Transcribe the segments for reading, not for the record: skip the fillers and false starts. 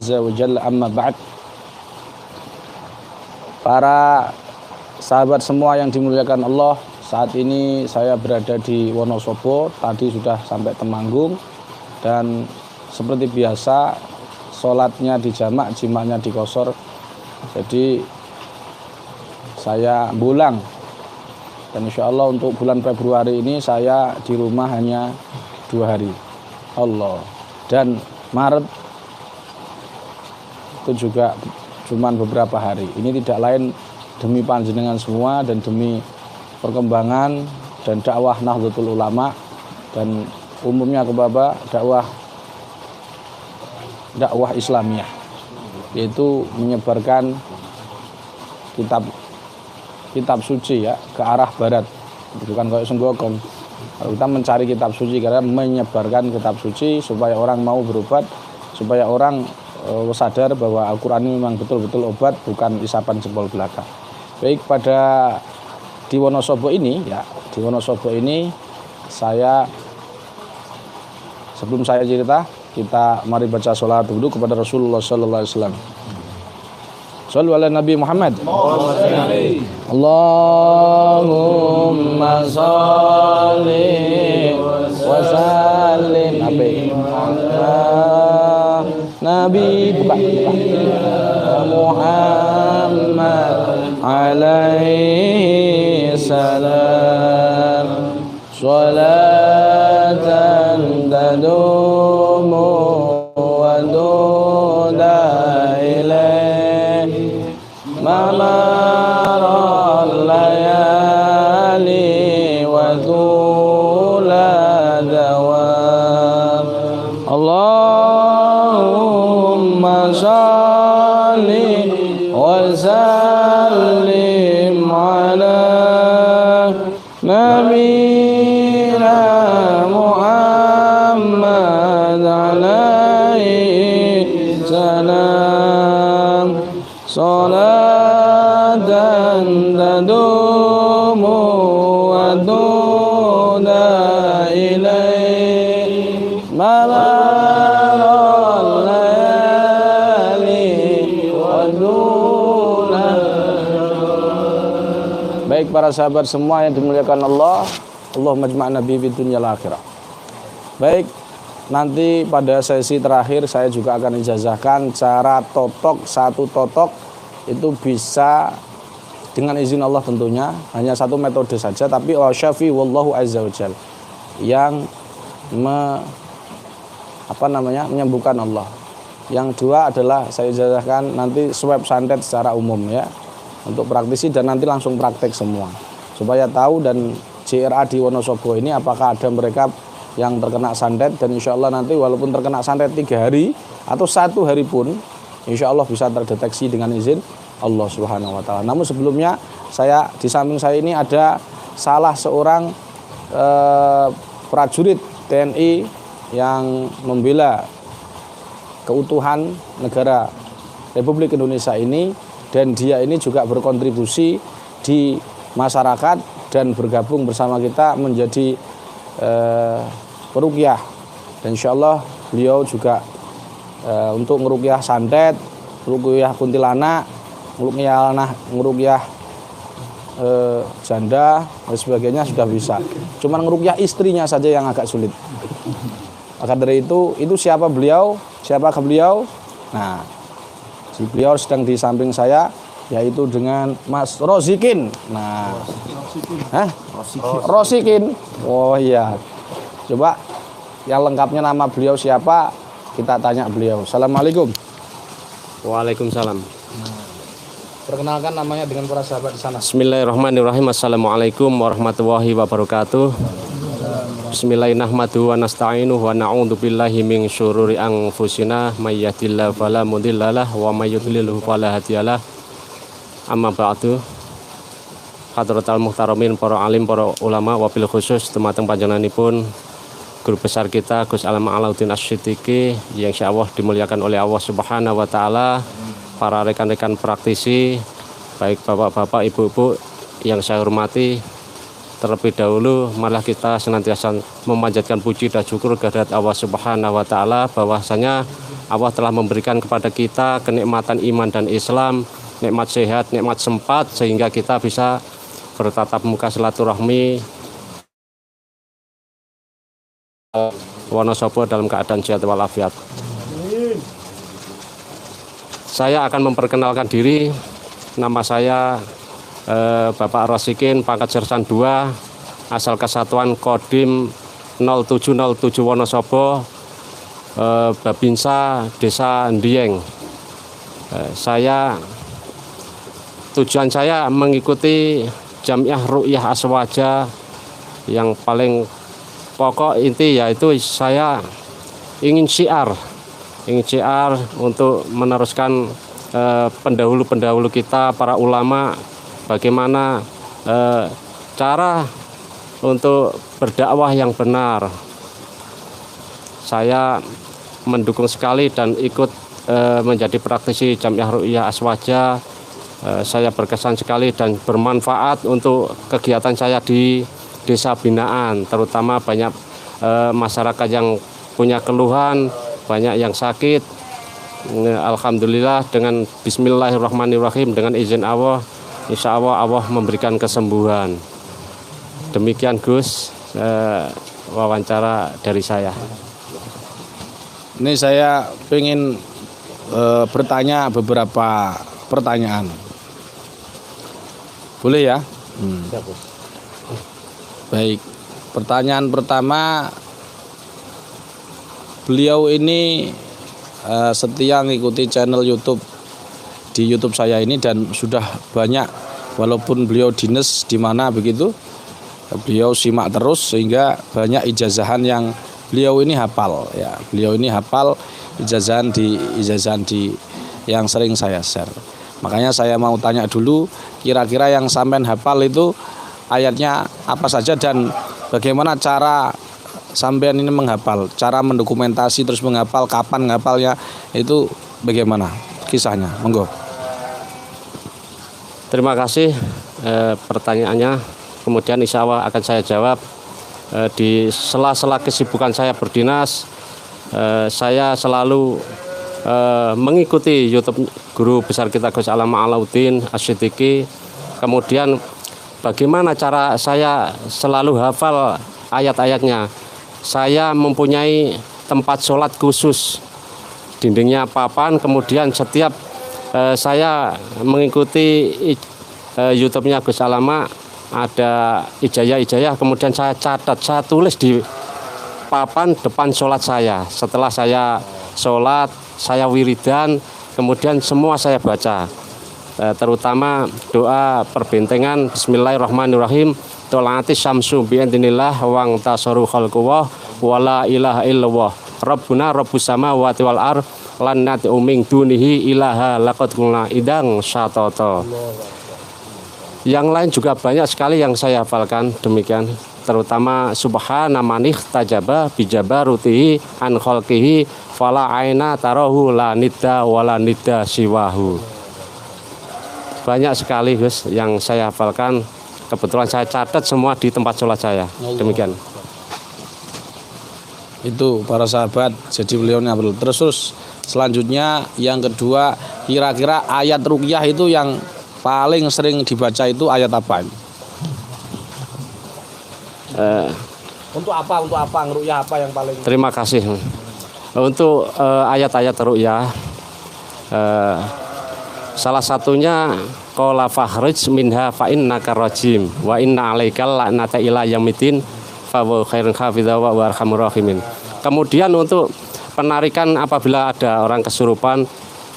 azza wa jalla, amma ba'd. Para sahabat semua yang dimuliakan Allah, saat ini saya berada di Wonosobo, tadi sudah sampai Temanggung, dan seperti biasa sholatnya di jamak, jimaknya di qashar. Jadi saya pulang, dan insya Allah untuk bulan Februari ini saya di rumah hanya 2 hari. Allah. Dan Maret itu juga cuman beberapa hari. Ini tidak lain demi panjenengan semua dan demi perkembangan dan dakwah Nahdlatul Ulama, dan umumnya kepada dakwah Islamiyah, yaitu menyebarkan kitab suci ya ke arah barat, bukan kayak senggokong. Kita mencari kitab suci karena menyebarkan kitab suci supaya orang mau berobat, supaya orang sadar bahwa Al-Quran ini memang betul-betul obat, bukan isapan jempol belaka. Baik, di Wonosobo ini saya, sebelum saya cerita, kita mari baca sholawat dulu kepada Rasulullah sallallahu alaihi wasallam. Shallu ala Nabi Muhammad. Allahumma sholli wa sallim ala Nabi Muhammad alaihi salam. Sholatan tadumu wa duda ilaihi mamaral layali wa tula dawam. Allahumma sholli wa sallim ala nabiyina Muhammad alaihi salam. Salatan tadumu wa duda ilaihi mamaral layali wa duda. Baik para sahabat semua yang dimuliakan Allah, Allahumma jma'na bi dunyal akhirah. Baik, nanti pada sesi terakhir saya juga akan ijazahkan cara totok, satu totok itu bisa dengan izin Allah tentunya, hanya satu metode saja, tapi syafi wallahu azza wajal yang menyembuhkan Allah. Yang dua adalah saya ijazahkan nanti swab santet secara umum ya, untuk praktisi, dan nanti langsung praktek semua supaya tahu, dan JRA di Wonosobo ini apakah ada mereka yang terkena santet, dan insya Allah nanti walaupun terkena santet 3 hari atau 1 hari pun insya Allah bisa terdeteksi dengan izin Allah Subhanahu wa Ta'ala. Namun sebelumnya di samping saya ini ada salah seorang prajurit TNI yang membela keutuhan negara Republik Indonesia ini, dan dia ini juga berkontribusi di masyarakat dan bergabung bersama kita menjadi peruqyah, dan insya Allah beliau juga untuk ngeruqyah santet, ngeruqyah kuntilanak, ngeruqyah janda dan sebagainya sudah bisa. Cuman ngeruqyah istrinya saja yang agak sulit. Maka dari itu siapakah beliau? Nah, beliau sedang di samping saya, yaitu dengan Mas Rosikin. Nah, Rosikin. Oh iya. Coba yang lengkapnya nama beliau siapa? Kita tanya beliau. Assalamualaikum. Waalaikumsalam. Perkenalkan namanya dengan para sahabat di sana. Bismillahirrahmanirrahim. Assalamualaikum warahmatullahi wabarakatuh. Bismillahirrahmanirrahim. Wa nasta'inuhu wa na'udzu billahi min syururi anfusina may yahdihillahu fala mudhillalah wa may yudlilhu fala hadiyalah. Amma ba'du. Hadratal muhtaramin, para alim, para ulama, wabil khusus temateng panjenenganipun guru besar kita Gus Alam Alauddin Asy-Siddiqi yang insyaallah dimuliakan oleh Allah Subhanahu wa Ta'ala, para rekan-rekan praktisi, baik bapak-bapak, ibu-ibu yang saya hormati. Terlebih dahulu malah kita senantiasa memanjatkan puji dan syukur kehadirat Allah Subhanahu wa Ta'ala bahwasanya Allah telah memberikan kepada kita kenikmatan iman dan Islam, nikmat sehat, nikmat sempat, sehingga kita bisa bertatap muka silaturahmi Wonosobo dalam keadaan sehat walafiat. Saya akan memperkenalkan diri. Nama saya Bapak Rosikin, pangkat Sersan 2, asal Kesatuan Kodim 0707 Wonosobo, Babinsa, Desa Ndieng. Tujuan saya mengikuti Jamiah Ru'yah Aswaja. Yang paling pokok inti yaitu saya ingin syiar untuk meneruskan pendahulu-pendahulu kita, para ulama, bagaimana cara untuk berdakwah yang benar. Saya mendukung sekali dan ikut menjadi praktisi Jamiah Ru'yah Aswaja. Saya berkesan sekali dan bermanfaat untuk kegiatan saya di desa binaan, terutama banyak masyarakat yang punya keluhan, banyak yang sakit. Alhamdulillah, dengan bismillahirrahmanirrahim, dengan izin Allah, insya Allah Allah memberikan kesembuhan. Demikian Gus, wawancara dari saya. Ini saya ingin bertanya beberapa pertanyaan. Boleh ya? Baik. Pertanyaan pertama, beliau ini setia mengikuti channel YouTube di YouTube saya ini dan sudah banyak, walaupun beliau dinas di mana begitu, beliau simak terus sehingga banyak ijazahan yang beliau ini hafal ya. Beliau ini hafal ijazahan di yang sering saya share. Makanya saya mau tanya dulu, kira-kira yang sampean hafal itu ayatnya apa saja dan bagaimana cara sampean ini menghafal, cara mendokumentasi terus menghafal, kapan menghafalnya, itu bagaimana kisahnya? Monggo. Terima kasih pertanyaannya. Kemudian insya Allah akan saya jawab. Di sela-sela kesibukan saya berdinas, saya selalu mengikuti YouTube guru besar kita Gus Alama Alauddin Asyidiki. Kemudian bagaimana cara saya selalu hafal ayat-ayatnya? Saya mempunyai tempat sholat khusus, dindingnya papan. Kemudian setiap saya mengikuti YouTube-nya Gus Alama, ada ijazah-ijazah, kemudian saya catat, saya tulis di papan depan sholat saya. Setelah saya sholat, saya wiridan, kemudian semua saya baca, terutama doa perbentengan Bismillahirrahmanirrahim, tola'ati syamsu bi'idznillah wang tasaru khalquwah wala ilaha illallah rabbuna rabbus samawati wal ar lan nad'u min dunihi ilaha laqad qulna idang syatata. Yang lain juga banyak sekali yang saya hafalkan demikian, terutama subhana manih tajaba bijabarutihi an khalqihi fala aina tarahu la nidda wala nidda siwahu. Banyak sekali Gus yang saya hafalkan, kebetulan saya catat semua di tempat sholat saya. Demikian. Itu para sahabat, jadi beliau hafal. Terus selanjutnya yang kedua, kira-kira ayat ruqyah itu yang paling sering dibaca itu ayat apa? Untuk apa ruqyah apa yang paling? Terima kasih. Untuk ayat-ayat ruqyah, salah satunya qala fakhrij minha fa innaka rajim wa inna alaikal la'nata ila yaumidin fa wa khairun hafidza wa arhamur rahimin. Kemudian untuk penarikan apabila ada orang kesurupan,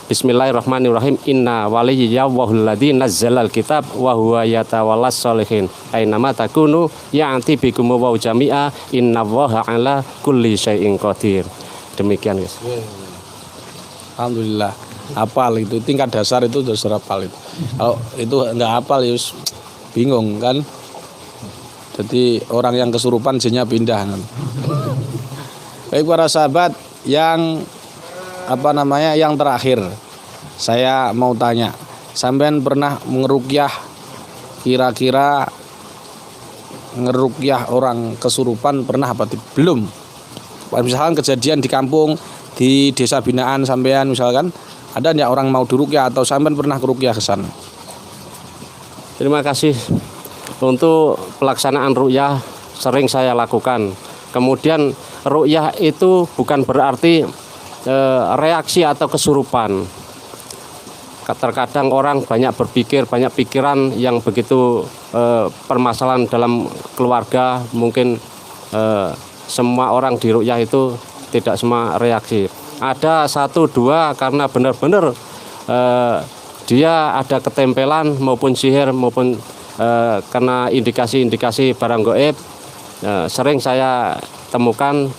Bismillahirrahmanirrahim, inna waliyallahu alladzi nazzalal kitab wa huwa yatawallas sholihin ainama takunu ya'ti bikum wa jami'a innallaha ala kulli syai'in qadir. Demikian guys. Alhamdulillah, hafal itu tingkat dasar itu sudah hafal itu. Kalau itu enggak hafal ya bingung kan. Jadi orang yang kesurupan jinnya pindah kan. Baik para sahabat, yang yang terakhir saya mau tanya, sampean pernah ngeruqyah, kira-kira ngeruqyah orang kesurupan pernah apa belum? Misalkan kejadian di kampung di desa binaan sampean misalkan, ada nggak orang mau diruqyah atau sampean pernah keruqyah ke sana? Terima kasih. Untuk pelaksanaan ruqyah sering saya lakukan. Kemudian ruqyah itu bukan berarti reaksi atau kesurupan. Terkadang orang banyak berpikir, banyak pikiran yang begitu permasalahan dalam keluarga, mungkin semua orang di ruqyah itu tidak semua reaksi. Ada 1-2 karena benar-benar dia ada ketempelan maupun sihir maupun karena indikasi-indikasi barang gaib. Sering saya temukan,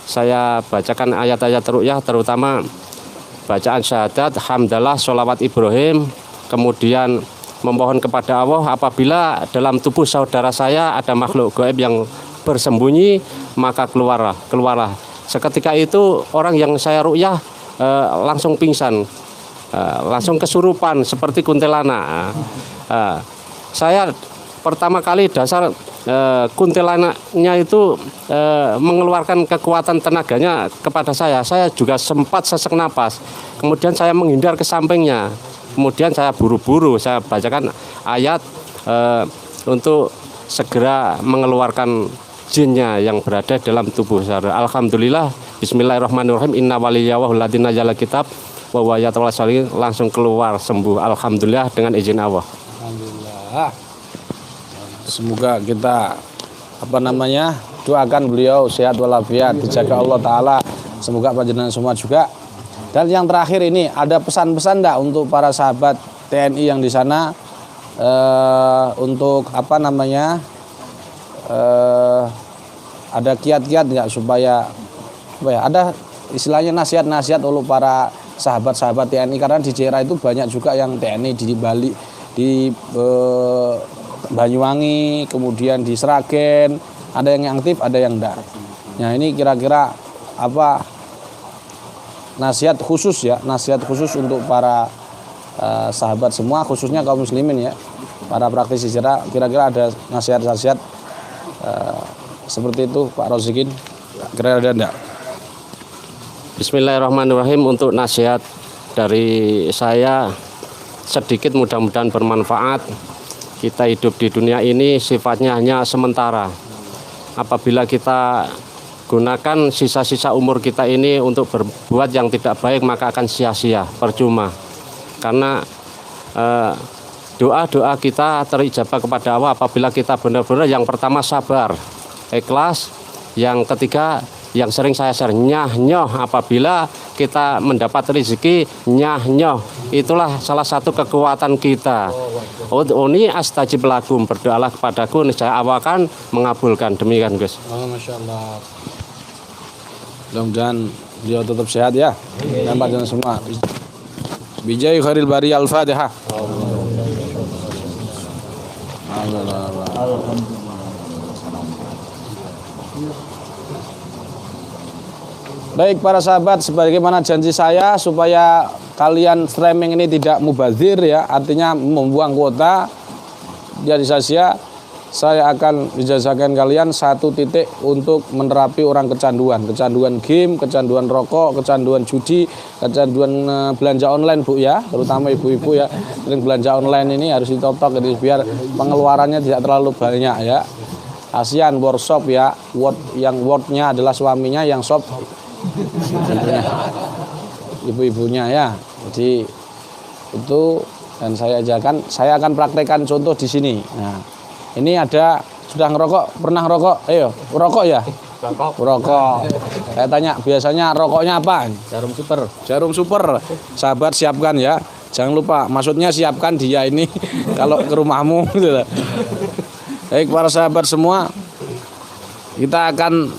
saya bacakan ayat-ayat ruqyah, terutama bacaan syahadat, hamdalah, sholawat Ibrahim, kemudian memohon kepada Allah apabila dalam tubuh saudara saya ada makhluk gaib yang bersembunyi, maka keluarlah. Seketika itu orang yang saya ruqyah langsung pingsan, langsung kesurupan seperti kuntilanak. Saya pertama kali dasar kuntilanaknya itu mengeluarkan kekuatan tenaganya kepada saya. Saya juga sempat sesak napas. Kemudian saya menghindar ke sampingnya. Kemudian saya buru-buru saya bacakan ayat untuk segera mengeluarkan jinnya yang berada dalam tubuh saya. Alhamdulillah, bismillahirrahmanirrahim, inna waliyallahu alladzi nazzala kitab wa huwa yatawalla sholihin, langsung keluar sembuh. Alhamdulillah dengan izin Allah. Alhamdulillah. Semoga kita doakan beliau sehat walafiat, dijaga Allah Ta'ala. Semoga panjenengan semua juga. Dan yang terakhir ini, ada pesan-pesan enggak untuk para sahabat TNI yang di sana untuk ada kiat-kiat enggak supaya ada istilahnya nasihat-nasihat untuk para sahabat-sahabat TNI, karena di daerah itu banyak juga yang TNI di Bali, di Banyuwangi, kemudian di Sragen, ada yang aktif, ada yang enggak. Nah, ini kira-kira apa nasihat khusus untuk para sahabat semua, khususnya kaum muslimin ya, para praktisi hijrah, kira-kira ada nasihat-nasihat seperti itu Pak Rozikin, kira-kira ada enggak? Bismillahirrahmanirrahim. Untuk nasihat dari saya sedikit, mudah-mudahan bermanfaat. Kita hidup di dunia ini sifatnya hanya sementara. Apabila kita gunakan sisa-sisa umur kita ini untuk berbuat yang tidak baik, maka akan sia-sia, percuma. Karena doa-doa kita terijabah kepada Allah apabila kita benar-benar yang pertama sabar, ikhlas, yang ketiga yang sering saya share, nyah-nyoh. Apabila kita mendapat rezeki, nyah-nyoh, itulah salah satu kekuatan kita. Ini astajib lakum, berdoalah kepadaku, niscaya Allah akan mengabulkan. Demikian Gus. Masya Allah. Mudah-mudahan beliau tetap sehat ya, dan panjenengan semua. Bijai khairil bari al-Fatihah. Baik para sahabat, sebagaimana janji saya supaya kalian streaming ini tidak mubazir ya, artinya membuang kuota, jadi saya akan menjazakan kalian 1 titik untuk menerapi orang kecanduan game, kecanduan rokok, kecanduan judi, kecanduan belanja online Bu ya, terutama ibu-ibu ya, sering belanja online ini harus ditotok jadi biar pengeluarannya tidak terlalu banyak ya. Kasihan workshop ya, yang wordnya adalah suaminya, yang shop ibu-ibunya ya. Jadi itu, dan saya akan praktekkan contoh di sini. Nah, ini ada sudah ngerokok, pernah ngerokok? Ayo, rokok ya? Rokok. Saya tanya, biasanya rokoknya apa? Jarum super. Sahabat siapkan ya. Jangan lupa, maksudnya siapkan dia ini kalau ke rumahmu gitu. Baik para sahabat semua, kita akan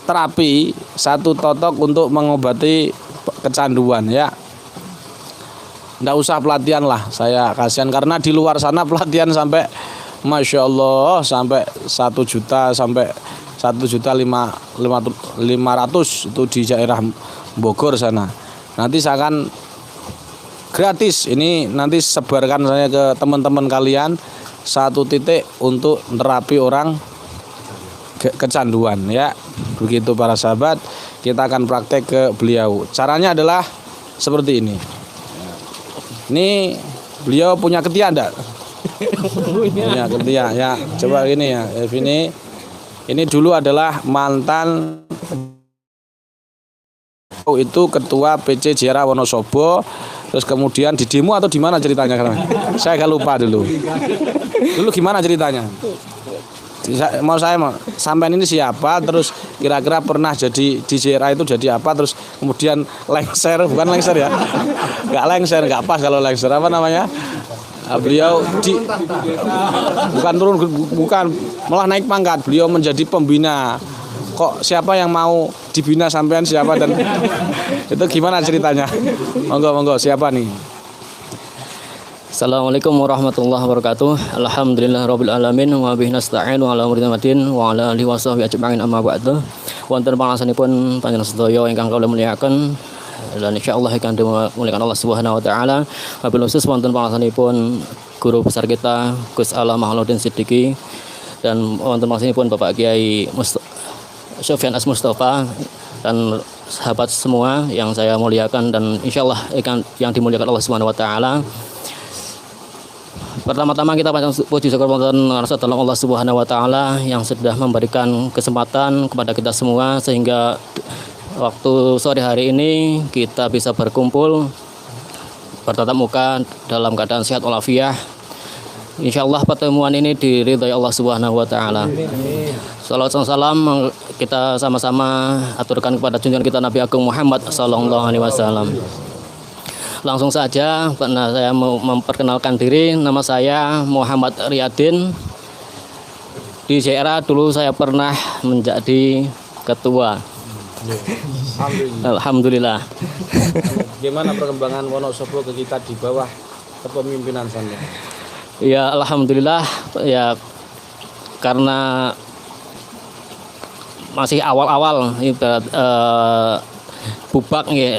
terapi 1 totok untuk mengobati kecanduan ya. Nggak usah pelatihan lah, saya kasihan karena di luar sana pelatihan sampai Masya Allah sampai 1 juta sampai 1.500.000 itu di daerah Bogor sana. Nanti saya akan gratis ini, nanti sebarkan saya ke teman-teman kalian 1 titik untuk terapi orang kecanduan ya. Begitu para sahabat, kita akan praktek ke beliau. Caranya adalah seperti ini. Ini beliau punya ketiak enggak? Punya ketiak ya. Coba gini ya, ini dulu adalah mantan itu ketua PC JRA Wonosobo, terus kemudian di demo atau di mana ceritanya? Saya agak lupa dulu. Dulu gimana ceritanya? Saya mau sampean ini siapa, terus kira-kira pernah jadi di JRA itu jadi apa, terus kemudian lengser, bukan lengser ya, nggak lengser, nggak pas kalau lengser, apa namanya? Beliau bukan turun, bukan, malah naik pangkat, beliau menjadi pembina. Kok siapa yang mau dibina sampean siapa, dan itu gimana ceritanya? Monggo siapa nih? Assalamualaikum warahmatullahi wabarakatuh. Alhamdulillahirabbil alamin wa bihi nasta'inu ala umuri dinil wa ala alihi washabihi ajma'in amma ba'du. Wonten pangasanipun panjenengan sedaya ingkang kula mulyakaken dan insyaallah ingkang dimulyakaken Allah Subhanahu wa taala. Wabil khusus wonten pangasanipun guru besar kita Gus Alam Mahaludin Siddiqi dan wonten pangasanipun Bapak Kiai Sofyan As Mustafa dan sahabat semua yang saya muliakan dan insyaallah yang dimuliakan Allah Subhanahu wa taala. Pertama-tama kita panjang puji syukur rasa tolong Allah Subhanahu wa taala yang sudah memberikan kesempatan kepada kita semua sehingga waktu sore hari ini kita bisa berkumpul bertatap muka dalam keadaan sehat walafiat. Insyaallah pertemuan ini diridhai Allah Subhanahu wa taala. Salawat dan salam kita sama-sama aturkan kepada junjungan kita Nabi Agung Muhammad sallallahu alaihi wasallam. Langsung saja, saya mau memperkenalkan diri. Nama saya Muhammad Riyadin. Di JRA dulu saya pernah menjadi ketua. Alhamdulillah. Gimana perkembangan Wonosobo ke kita di bawah kepemimpinan Anda? Ya alhamdulillah ya, karena masih awal-awal ibarat bubak ya,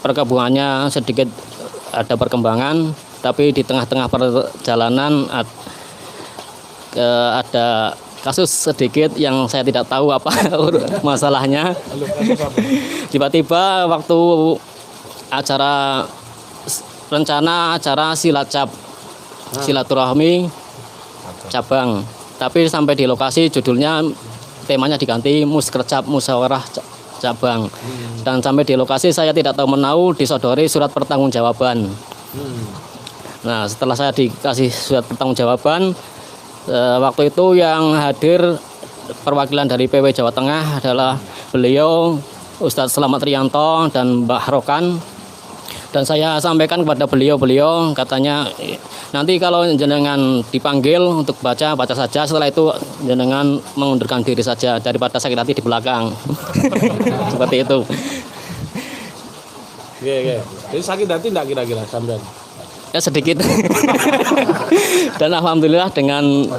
perkembangannya sedikit ada perkembangan, tapi di tengah-tengah perjalanan ada kasus sedikit yang saya tidak tahu apa masalahnya. Tiba-tiba waktu rencana acara silaturahmi cabang, tapi sampai di lokasi judulnya temanya diganti Muskercap Musyawarah cabang, dan sampai di lokasi saya tidak tahu menahu disodori surat pertanggungjawaban. Nah setelah saya dikasih surat pertanggungjawaban, waktu itu yang hadir perwakilan dari PW Jawa Tengah adalah beliau Ustadz Slamet Rianto dan Mbah Rokan, dan saya sampaikan kepada beliau katanya nanti kalau jenengan dipanggil untuk baca saja, setelah itu jenengan mengundurkan diri saja daripada sakit hati di belakang. Seperti itu. Iya. Jadi sakit hati enggak kira-kira sampean? Ya sedikit. Dan alhamdulillah dengan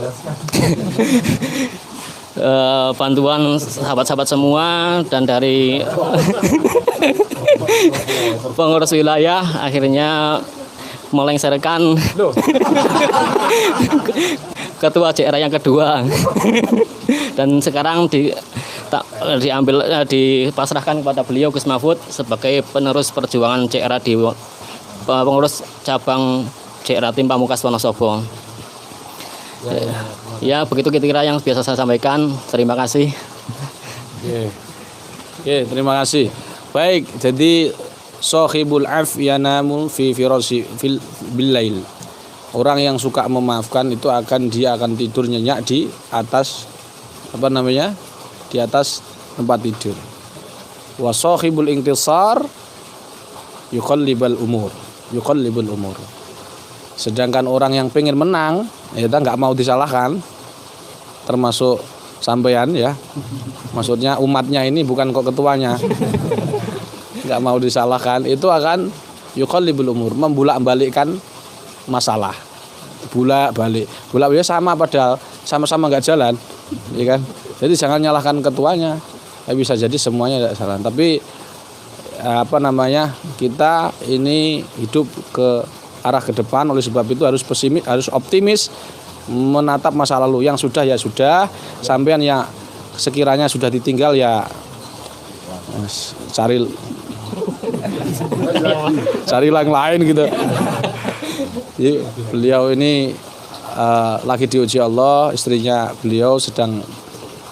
bantuan sahabat-sahabat semua dan dari pengurus wilayah akhirnya melengsarkan ketua JRA yang kedua. Dan sekarang dipasrahkan kepada beliau Gus Mahfud sebagai penerus perjuangan JRA di pengurus cabang JRA Tim Pamungkas Wonosobo. Ya begitu kira-kira yang biasa saya sampaikan. Terima kasih. Oke, terima kasih. Baik, jadi Sohibul af yanamu fi firasi fil bilail. Orang yang suka memaafkan itu dia akan tidur nyenyak di atas di atas tempat tidur. Wa sohibul intisar yuqallibul umur. Sedangkan orang yang pengen menang, ya nggak mau disalahkan, termasuk sampean ya. Maksudnya umatnya ini bukan kok ketuanya. Nggak mau disalahkan, itu akan yuqallibul umur, membulak-balikkan masalah. Bolak-balik sama, padahal sama-sama nggak jalan, ya kan? Jadi jangan nyalahkan ketuanya. Bisa jadi semuanya tidak salah. Tapi kita ini hidup ke arah ke depan, oleh sebab itu harus pesimis, harus optimis menatap masa lalu. Yang sudah ya sudah, sampean ya sekiranya sudah ditinggal ya cari yang lain gitu. Jadi beliau ini lagi diuji Allah, istrinya beliau sedang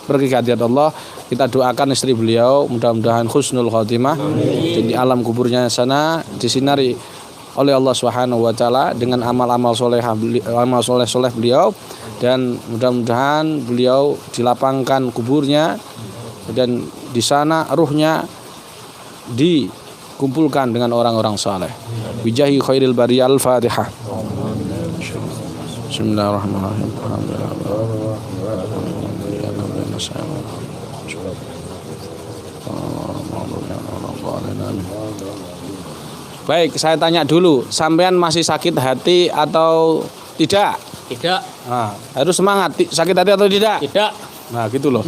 pergi ke hadirat Allah. Kita doakan istri beliau mudah-mudahan husnul khotimah di alam kuburnya sana, disinari oleh Allah Subhanahu wa taala dengan amal-amal soleh beliau, dan mudah-mudahan beliau dilapangkan kuburnya dan di sana ruhnya dikumpulkan dengan orang-orang saleh. Bijahi khairil bariyah. Al-Fatihah. Bismillahirrahmanirrahim. Baik, saya tanya dulu, sampean masih sakit hati atau tidak? Tidak. Nah, harus semangat. Sakit hati atau tidak? Tidak. Nah, gitu loh.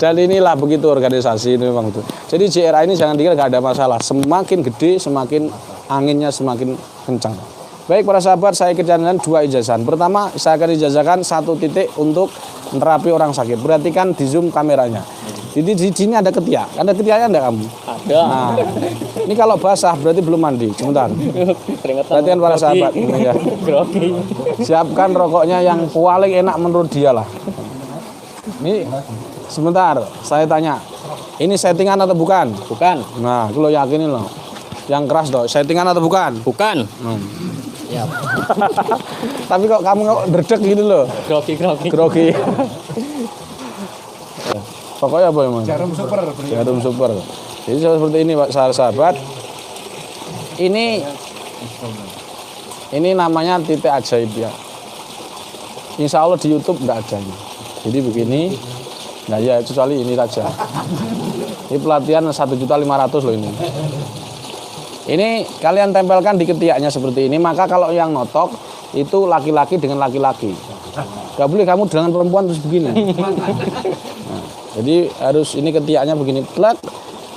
Dan inilah begitu organisasi ini memang itu. Jadi JRA ini jangan dikira gak ada masalah. Semakin gede, semakin anginnya semakin kencang. Baik para sahabat, saya kerjakan 2 ijazahan. Pertama, saya akan ijazahkan 1 titik untuk menerapi orang sakit. Perhatikan di zoom kameranya. Jadi di sini ada ketiak. Ada ketiaknya enggak kamu? Ada. Nah, ini kalau basah berarti belum mandi. Sebentar. Perhatikan para sahabat. Ya. Siapkan rokoknya yang paling enak menurut dia lah. Ini sebentar, saya tanya. Ini settingan atau bukan? Bukan. Nah, kalau yakinin loh. Yang keras dong. Settingan atau bukan? Bukan. Ya. Tapi kok kamu dredeg gitu loh. Grogi. Pokoknya apa emang? Jarum super. Jadi seperti ini Pak sahabat. Ini namanya titik ajaib ya. Insya Allah di YouTube enggak ada ini. Jadi begini. Nah ya kecuali ini saja. Ini pelatihan 1.500.000 loh ini. Ini kalian tempelkan di ketiaknya seperti ini. Maka kalau yang notok itu laki-laki dengan laki-laki. Gak boleh kamu dengan perempuan terus begini. Nah, jadi harus ini ketiaknya begini. Plak.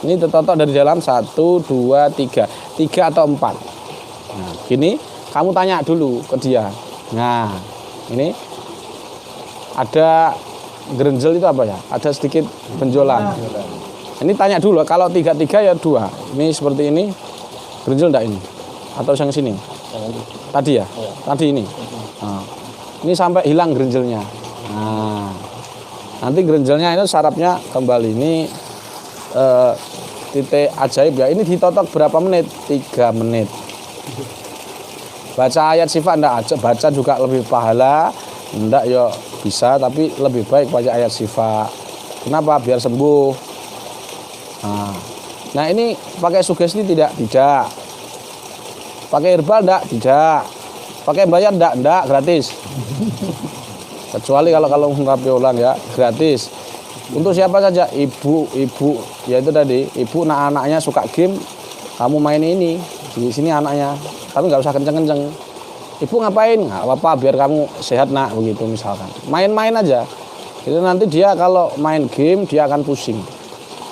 Ini tertotok dari dalam 1, 2, 3 atau 4. Nah, gini kamu tanya dulu ke dia. Nah, ini ada gerenjel itu apa ya? Ada sedikit benjolan. Ini tanya dulu. Kalau 3 ya 2. Ini seperti ini. Gerenjel enggak ini? Atau yang sini? Tadi ya? Tadi ini. Nah, ini sampai hilang gerenjelnya. Nah, nanti gerenjelnya itu sarafnya kembali. Ini titik ajaib ya. Ini ditotok berapa menit? 3 menit. Baca ayat syifa enggak aja, baca juga lebih pahala. Enggak ya bisa, tapi lebih baik baca ayat syifa. Kenapa? Biar sembuh. Nah ini pakai sugesti tidak? Tidak. Pakai herbal tidak? Pakai bayar enggak, gratis. Kecuali kalau menghadapi ulang ya, gratis. Untuk siapa saja? Ibu, ya itu tadi. Ibu anaknya suka game, kamu main ini. Di sini anaknya, tapi nggak usah kenceng-kenceng. Ibu ngapain? Nggak apa-apa, biar kamu sehat nak, begitu misalkan. Main-main aja. Itu nanti dia kalau main game dia akan pusing.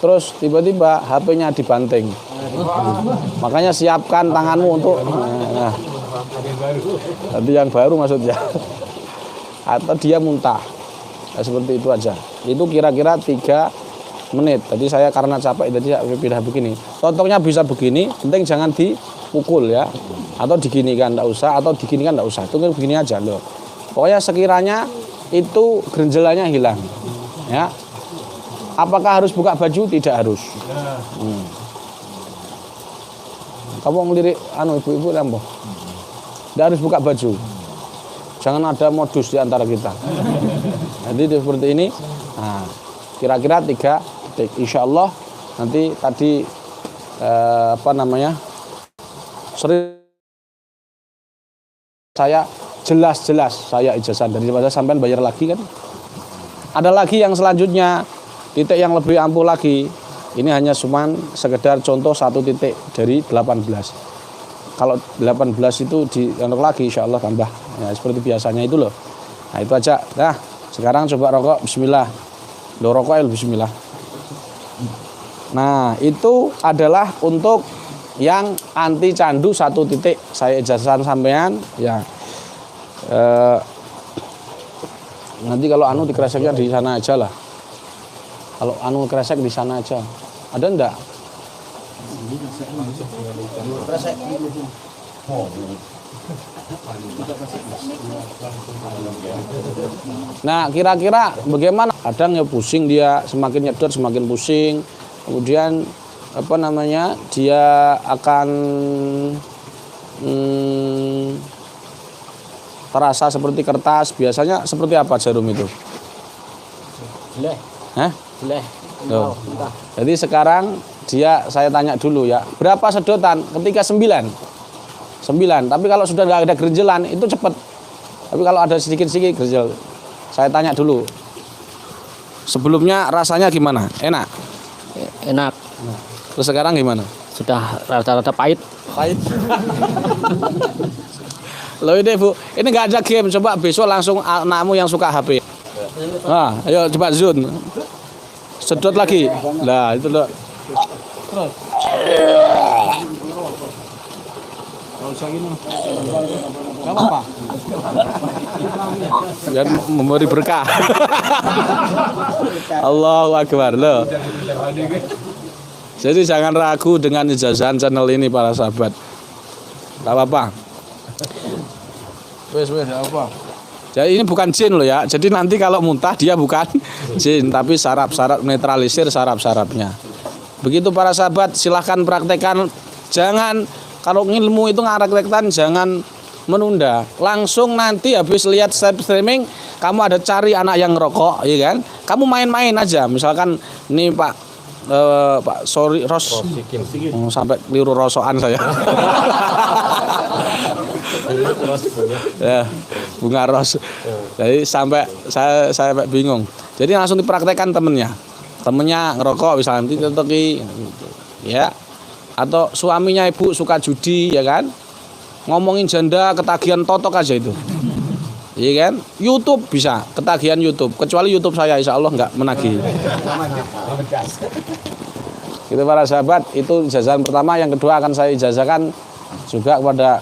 Terus tiba-tiba HP-nya dibanting. Makanya siapkan tanganmu untuk nanti yang baru maksudnya. Atau dia muntah. Nah, seperti itu aja. Itu kira-kira 3 menit. Tadi saya karena capek tadi pindah begini. Totoknya bisa begini, penting jangan dipukul ya. Atau diginikan enggak usah, atau diginikan enggak usah. Itu begini aja loh. Pokoknya sekiranya itu gerenjelannya hilang. Ya. Apakah harus buka baju? Tidak harus. Kamu ngelirik ibu-ibu lambo. Tidak harus buka baju. Jangan ada modus di antara kita. Jadi seperti ini. Nah, kira-kira 3 detik. Insya Allah nanti tadi sering saya jelas-jelas saya ijazah daripada sampean bayar lagi kan. Ada lagi yang selanjutnya. Titik yang lebih ampuh lagi. Ini hanya cuman sekedar contoh 1 titik dari 18. Kalau 18 itu diundur lagi insya Allah tambah. Ya, seperti biasanya itu loh. Nah itu aja. Nah sekarang coba rokok. Bismillah. Lo rokok bismillah. Nah itu adalah untuk yang anti candu 1 titik. Saya ijazah sampean ya. Nanti kalau anu dikreseknya di sana aja lah. Kalau anu kresek di sana aja. Ada enggak? Nah, kira-kira bagaimana? Kadang ya pusing dia, semakin nyedot semakin pusing. Kemudian apa namanya? Dia akan terasa seperti kertas. Biasanya seperti apa jarum itu? Boleh. Hah? Boleh. Loh. Jadi sekarang saya tanya dulu ya, berapa sedotan ketika 9? 9, tapi kalau sudah nggak ada gerjelan itu cepat. Tapi kalau ada sedikit-sedikit gerjel, saya tanya dulu. Sebelumnya rasanya gimana? Enak? Enak. Terus sekarang gimana? Sudah rata-rata pahit. Pahit. Loh ini Bu, ini nggak ada game. Coba besok langsung anakmu yang suka HP. Nah, ayo coba zoom. Sedot lagi. Nah, itu loh. Terus. Kalau usah gini. Enggak apa-apa. Biar memberi berkah. Allahu Akbar. Loh. Jadi jangan ragu dengan ijazahan channel ini para sahabat. Enggak apa-apa. Wes apa? Jadi ini bukan jin loh ya. Jadi nanti kalau muntah dia bukan jin, tapi syarat-syarat netralisir syarat-syaratnya. Begitu para sahabat, silahkan praktekkan. Jangan kalau ilmu itu ngaraktekkan jangan menunda. Langsung nanti habis lihat streaming, kamu ada cari anak yang ngerokok, ya kan? Kamu main-main aja. Misalkan ini Pak sorry Ros. Sampai keliru rosokan saya. Ya, bunga ros. Jadi sampai saya bingung. Jadi langsung dipraktekkan temennya ngerokok misalnya nanti tetoki ya, atau suaminya ibu suka judi ya kan, ngomongin janda ketagihan totok aja itu, iya kan. YouTube bisa ketagihan YouTube, kecuali YouTube saya insya Allah nggak menagih. Itu para sahabat, itu ijazahan pertama. Yang kedua akan saya ijazahkan juga kepada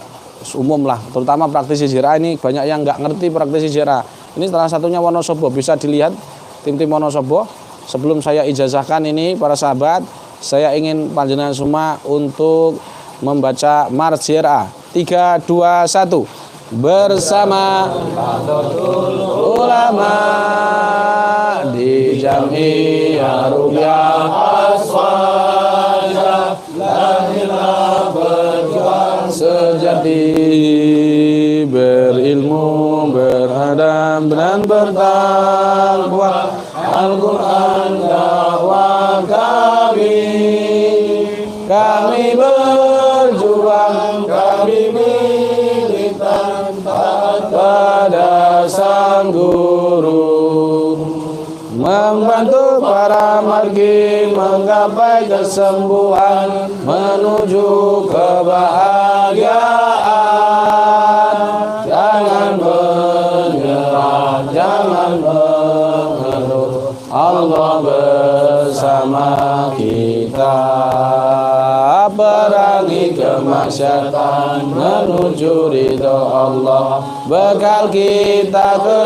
umum lah, terutama praktisi JRA. Ini banyak yang nggak ngerti praktisi JRA. Ini salah satunya Wonosobo, bisa dilihat tim-tim Wonosobo. Sebelum saya ijazahkan ini para sahabat, saya ingin panjenengan semua untuk membaca Mars JRA. 3, 2, 1. Bersama ulama di Jami'ah Ruqyah Aswaja, lahirlah berjuang sejati, berilmu, beradab dan bertakwa. Al-Quran dakwah kami berjuang, kami militan taat pada sang guru, membantu para margi menggapai kesembuhan, menuju kebahagiaan. Jangan menyerah, jangan mengeluh, Allah bersama kita. Perangi kemaksiatan menuju ridho Allah, bekal kita ke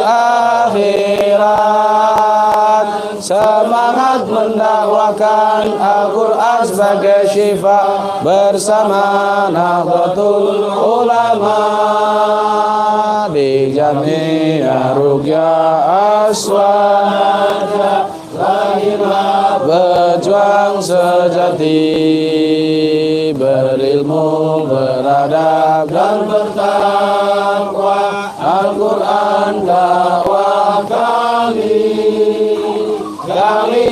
akhirat. Semangat mendakwakan Al-Quran sebagai syifa, bersama Nahdlatul Ulama di Jami'ah Ruqyah Aswaja, lahirlah berjuang sejati, berilmu, beradab dan bertakwa. Al-Quran dakwah kami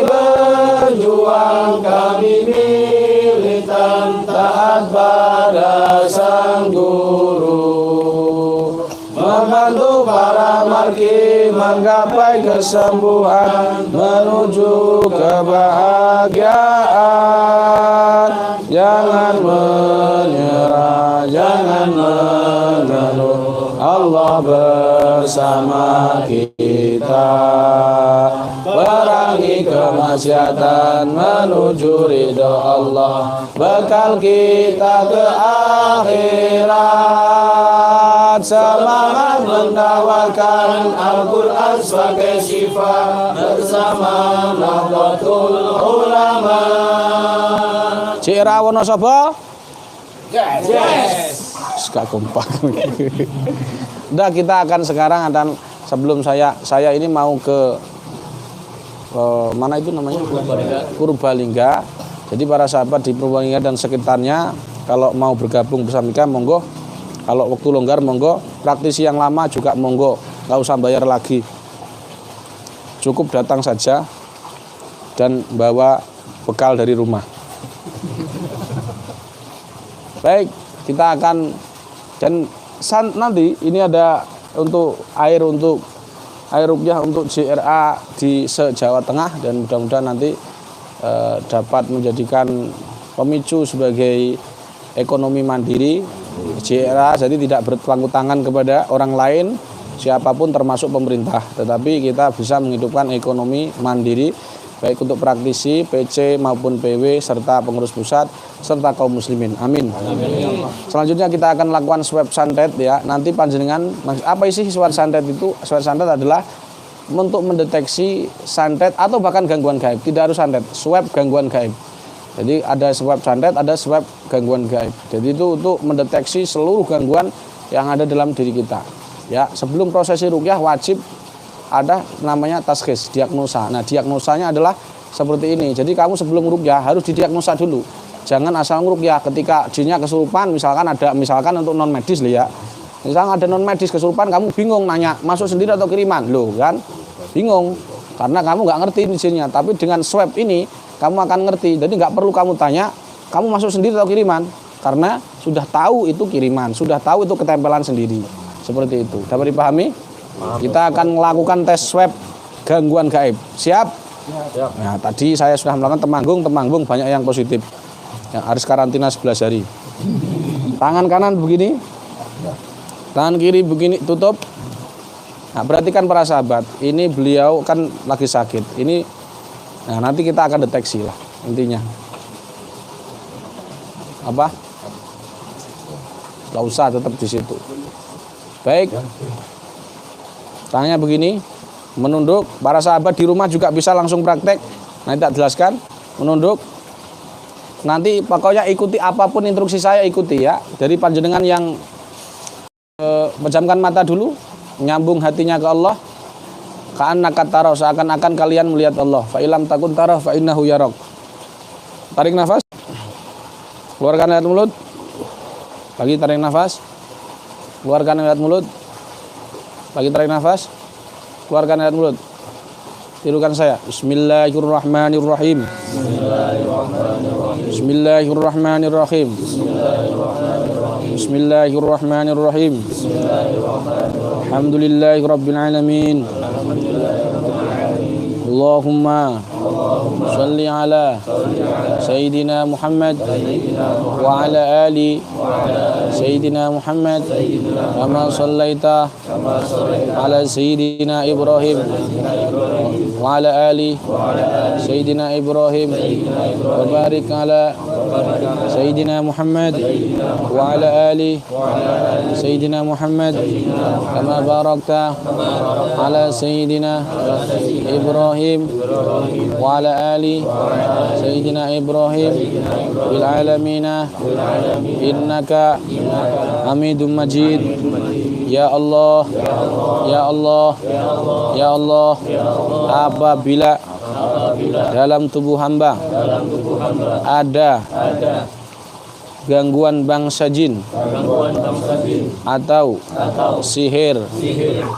berjuang, kami militan taat pada sang guru, membantu para margi menggapai kesembuhan, menuju kebahagiaan. Jangan menyerah, jangan mengeluh, Allah bersama kita. Perangi kemaksiatan menuju ridho Allah, bekal kita ke akhirat. Tetap semangat menawarkan Al-Quran sebagai syifa bersama Nahdlatul Ulama. Cira Wonosobo? Yes. Gak kompak. Udah, kita akan sekarang sebelum saya ini mau ke mana itu namanya? Purbalingga. Jadi para sahabat di Purbalingga dan sekitarnya kalau mau bergabung bersama kita monggo. Kalau waktu longgar monggo. Praktisi yang lama juga monggo. Nggak usah bayar lagi. Cukup datang saja dan bawa bekal dari rumah. Baik, kita akan dan nanti ini ada untuk air ruqyah untuk JRA di se-Jawa Tengah dan mudah-mudahan nanti dapat menjadikan pemicu sebagai ekonomi mandiri JRA, jadi tidak berpangku tangan kepada orang lain siapapun termasuk pemerintah, tetapi kita bisa menghidupkan ekonomi mandiri baik untuk praktisi, PC maupun PW serta pengurus pusat serta kaum muslimin. Amin. Amin. Selanjutnya kita akan lakukan swab santet ya. Nanti panjenengan apa isi swab santet itu? Swab santet adalah untuk mendeteksi santet atau bahkan gangguan gaib. Tidak harus santet, swab gangguan gaib. Jadi ada swab santet, ada swab gangguan gaib. Jadi itu untuk mendeteksi seluruh gangguan yang ada dalam diri kita. Ya, sebelum prosesi ruqyah wajib ada namanya taskhis, diagnosa. Nah, diagnosanya adalah seperti ini. Jadi kamu sebelum ruqyah harus didiagnosa dulu. Jangan asal ruqyah ketika jinnya kesurupan, misalkan untuk non medis ya. Misalkan ada non medis kesurupan, kamu bingung nanya masuk sendiri atau kiriman, loh kan? Bingung karena kamu nggak ngerti jinnya. Tapi dengan swab ini kamu akan ngerti. Jadi nggak perlu kamu tanya kamu masuk sendiri atau kiriman, karena sudah tahu itu kiriman, sudah tahu itu ketempelan sendiri. Seperti itu. Dapat dipahami? Kita akan melakukan tes swab gangguan gaib. Siap? Nah, tadi saya sudah melakukan temanggung banyak yang positif. Yang harus karantina 11 hari. Tangan kanan begini. Tangan kiri begini tutup. Nah, perhatikan para sahabat. Ini beliau kan lagi sakit. Ini nah, nanti kita akan deteksi lah intinya. Apa? Gak usah, tetap di situ. Baik. Tangannya begini, menunduk. Para sahabat di rumah juga bisa langsung praktek. Nanti tak jelaskan, menunduk. Nanti pokoknya ikuti apapun instruksi saya, ikuti ya. Dari panjenengan yang pejamkan mata dulu, nyambung hatinya ke Allah. Ka'annaka tara, seakan-akan kalian melihat Allah. Fa ilam takun tara fa innahu yarak. Tarik nafas. Keluarkan lewat mulut. Lagi tarik nafas. Keluarkan lewat mulut. Lagi tarik nafas, keluarkan lewat mulut. Tirukan saya. Bismillahirrahmanirrahim. Bismillahirrahmanirrahim. Bismillahirrahmanirrahim. Alhamdulillahirabbil alamin. Allahumma salli ala Sayyidina Muhammad wa ala ali Sayyidina Muhammad kama sallaita ala Sayyidina Ibrahim wa ala ali Sayyidina Ibrahim wa barik ala Sayyidina Muhammad wa ala ali Sayyidina Muhammad kama barakta ala Sayyidina Ibrahim wa ala ali Sayyidina Ibrahim bil alamina innaka Hamidum Majid. Ya Allah, ya Allah, ya Allah, apabila dalam tubuh hamba ada gangguan bangsa jin atau sihir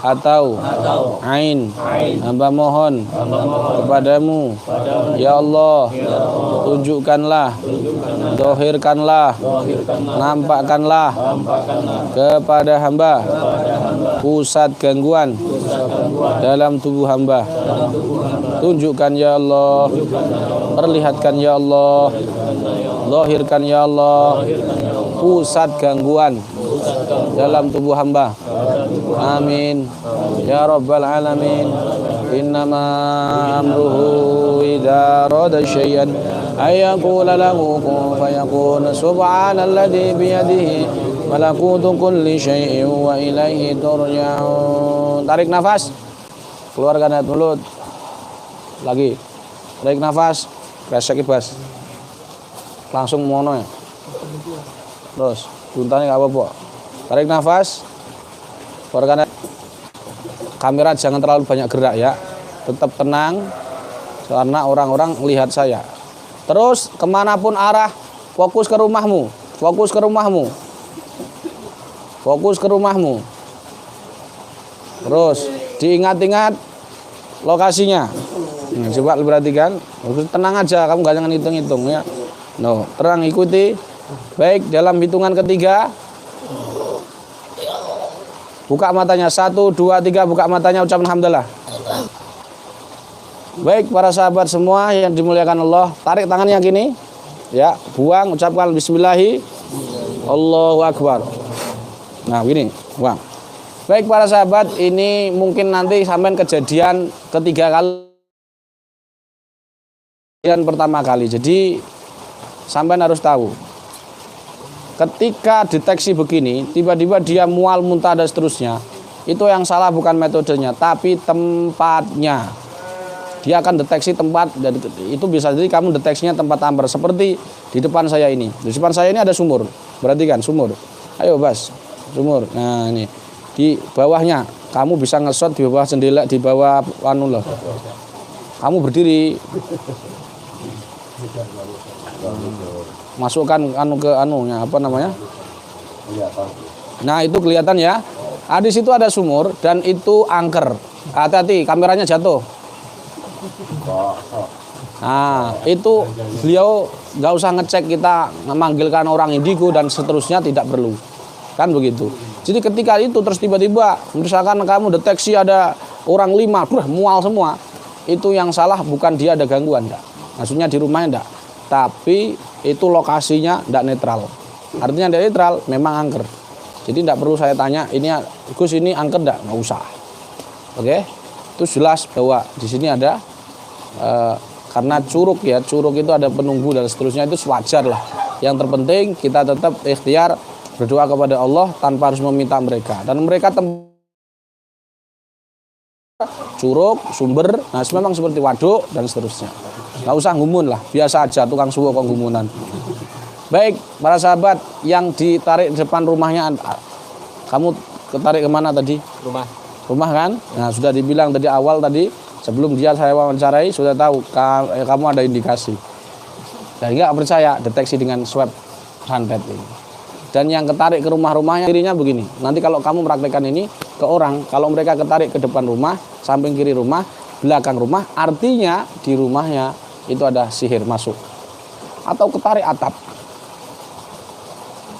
atau ain, hamba mohon kepadamu ya Allah, tunjukkanlah, dohirkanlah, nampakkanlah kepada hamba pusat gangguan dalam tubuh hamba. Tunjukkan ya Allah, perlihatkan ya Allah, zahirkan ya Allah pusat gangguan dalam tubuh hamba. Amin ya rabbal alamin. Innama amruhu idza arada syai'an ay yaqula lahu kun fayakun. Subhanalladzi biyadihi malakutu kulli syai'in wa ilaihi turja'un. Tarik nafas, keluarkan dari mulut. Lagi, tarik nafas, kresek ibas. Langsung mono ya. Terus, buntanya nggak apa-apa. Tarik nafas, keluarkan. Kamera jangan terlalu banyak gerak ya. Tetap tenang, karena orang-orang lihat saya. Terus kemanapun arah, fokus ke rumahmu, fokus ke rumahmu, fokus ke rumahmu. Terus diingat-ingat lokasinya. Coba perhatikan, tenang aja, kamu gak jangan hitung-hitung ya. No, terang ikuti. Baik, dalam hitungan ketiga, buka matanya, 1, 2, 3, buka matanya, ucapkan alhamdulillah. Baik para sahabat semua yang dimuliakan Allah, tarik tangannya gini, ya, buang, ucapkan Bismillahi, Allahu Akbar. Nah gini, buang. Baik para sahabat, ini mungkin nanti sampai kejadian ketiga kali, yang pertama kali. Jadi sampai harus tahu, ketika deteksi begini, tiba-tiba dia mual, muntah dan seterusnya, itu yang salah bukan metodenya, tapi tempatnya. Dia akan deteksi tempat, dan itu bisa jadi kamu deteksinya tempat amper. Seperti di depan saya ini. Di depan saya ini ada sumur. Perhatikan sumur. Ayo Bas, sumur. Nah ini di bawahnya kamu bisa ngesot di bawah jendela, di bawah anu loh. Kamu berdiri. Masukkan anu ke anunya, apa namanya? Nah itu kelihatan ya. Di situ ada sumur dan itu angker. Hati-hati, kameranya jatuh. Nah itu beliau nggak usah ngecek kita memanggilkan orang indigo dan seterusnya, tidak perlu, kan begitu. Jadi ketika itu terus tiba-tiba misalkan kamu deteksi ada orang 5, mual semua, itu yang salah bukan dia ada gangguan, enggak. Maksudnya di rumahnya enggak, tapi itu lokasinya enggak netral. Artinya enggak netral, memang angker. Jadi enggak perlu saya tanya, ini Gus ini angker enggak, nggak usah. Oke, itu jelas bahwa di sini ada karena curug ya, curug itu ada penunggu dan seterusnya, itu wajar lah. Yang terpenting kita tetap ikhtiar berdoa kepada Allah tanpa harus meminta mereka, dan mereka curug, sumber, nah memang seperti waduk dan seterusnya. Nggak usah ngumun lah, biasa aja tukang suwo kok ngumunan. Baik para sahabat yang ditarik di depan rumahnya, kamu ketarik kemana tadi? Rumah kan? Nah sudah dibilang tadi awal tadi, sebelum dia saya wawancarai sudah tahu kamu ada indikasi. Dan nggak percaya, deteksi dengan swab santet ini. Dan yang ketarik ke rumah-rumahnya kirinya begini. Nanti kalau kamu praktekkan ini ke orang, kalau mereka ketarik ke depan rumah, samping kiri rumah, belakang rumah, artinya di rumahnya itu ada sihir masuk. Atau ketarik atap.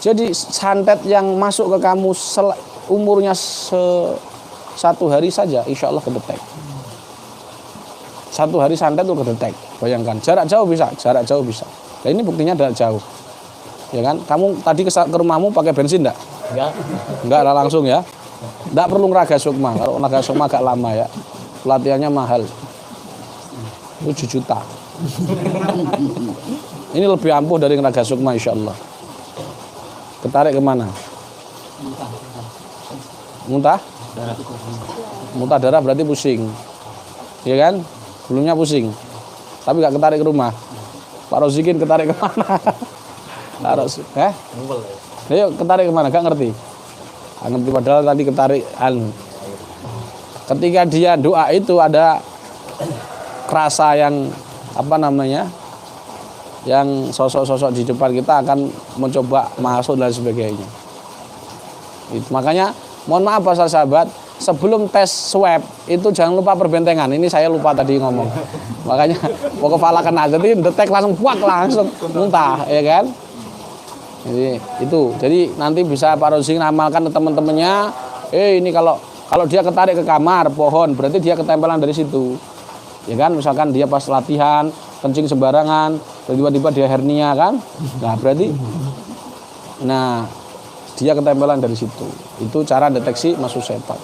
Jadi santet yang masuk ke kamu umurnya 1 hari saja, insya Allah kedetek. 1 hari santet itu kedetek. Bayangkan, jarak jauh bisa. Nah ini buktinya jarak jauh. Ya kan? Kamu tadi ke rumahmu pakai bensin enggak? Enggak langsung ya. Enggak perlu ngeraga sukma. Kalau ngeraga sukma agak lama ya. Pelatihannya mahal. 7 juta. Ini lebih ampuh dari ngeraga sukma insyaallah. Ketarik kemana? Muntah? Muntah darah berarti pusing. Ya kan? Belumnya pusing. Tapi enggak ketarik ke rumah. Pak Rozikin ketarik kemana? Harus, ayo ketarik kemana? Gak ngerti. Gak ngerti padahal tadi ketarik ketika dia doa itu ada rasa yang apa namanya, yang sosok-sosok di depan kita akan mencoba masuk dan sebagainya. Itu makanya mohon maaf para sahabat, sebelum tes swab itu jangan lupa perbentengan. Ini saya lupa tadi ngomong. Makanya mau kepala kena, jadi detek langsung buak langsung muntah, ya kan? Jadi itu, jadi nanti bisa Pak Rozing ramalkan ke teman-temannya. Ini kalau dia ketarik ke kamar pohon, berarti dia ketempelan dari situ, ya kan? Misalkan dia pas latihan kencing sembarangan, tiba-tiba dia hernia kan? Nah berarti, dia ketempelan dari situ. Itu cara deteksi masuk setan.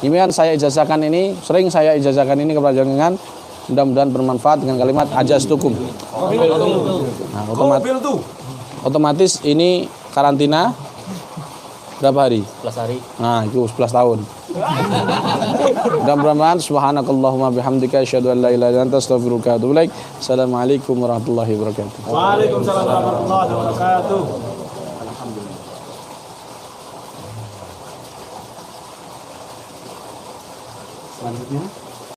Demikian saya ijazahkan ini, sering saya ijazahkan ini kepada jenengan. Mudah-mudahan bermanfaat dengan kalimat ajastukum. Nah, otomatis ini karantina Berapa hari? 11 hari. Nah, itu 11 tahun. Mudah-mudahan subhanakallahumma bihamdika asyhadu an la ilaha illa anta astaghfiruka wa atubu ilaik. Assalamualaikum warahmatullahi wabarakatuh. Waalaikumsalam warahmatullahi wabarakatuh. Selanjutnya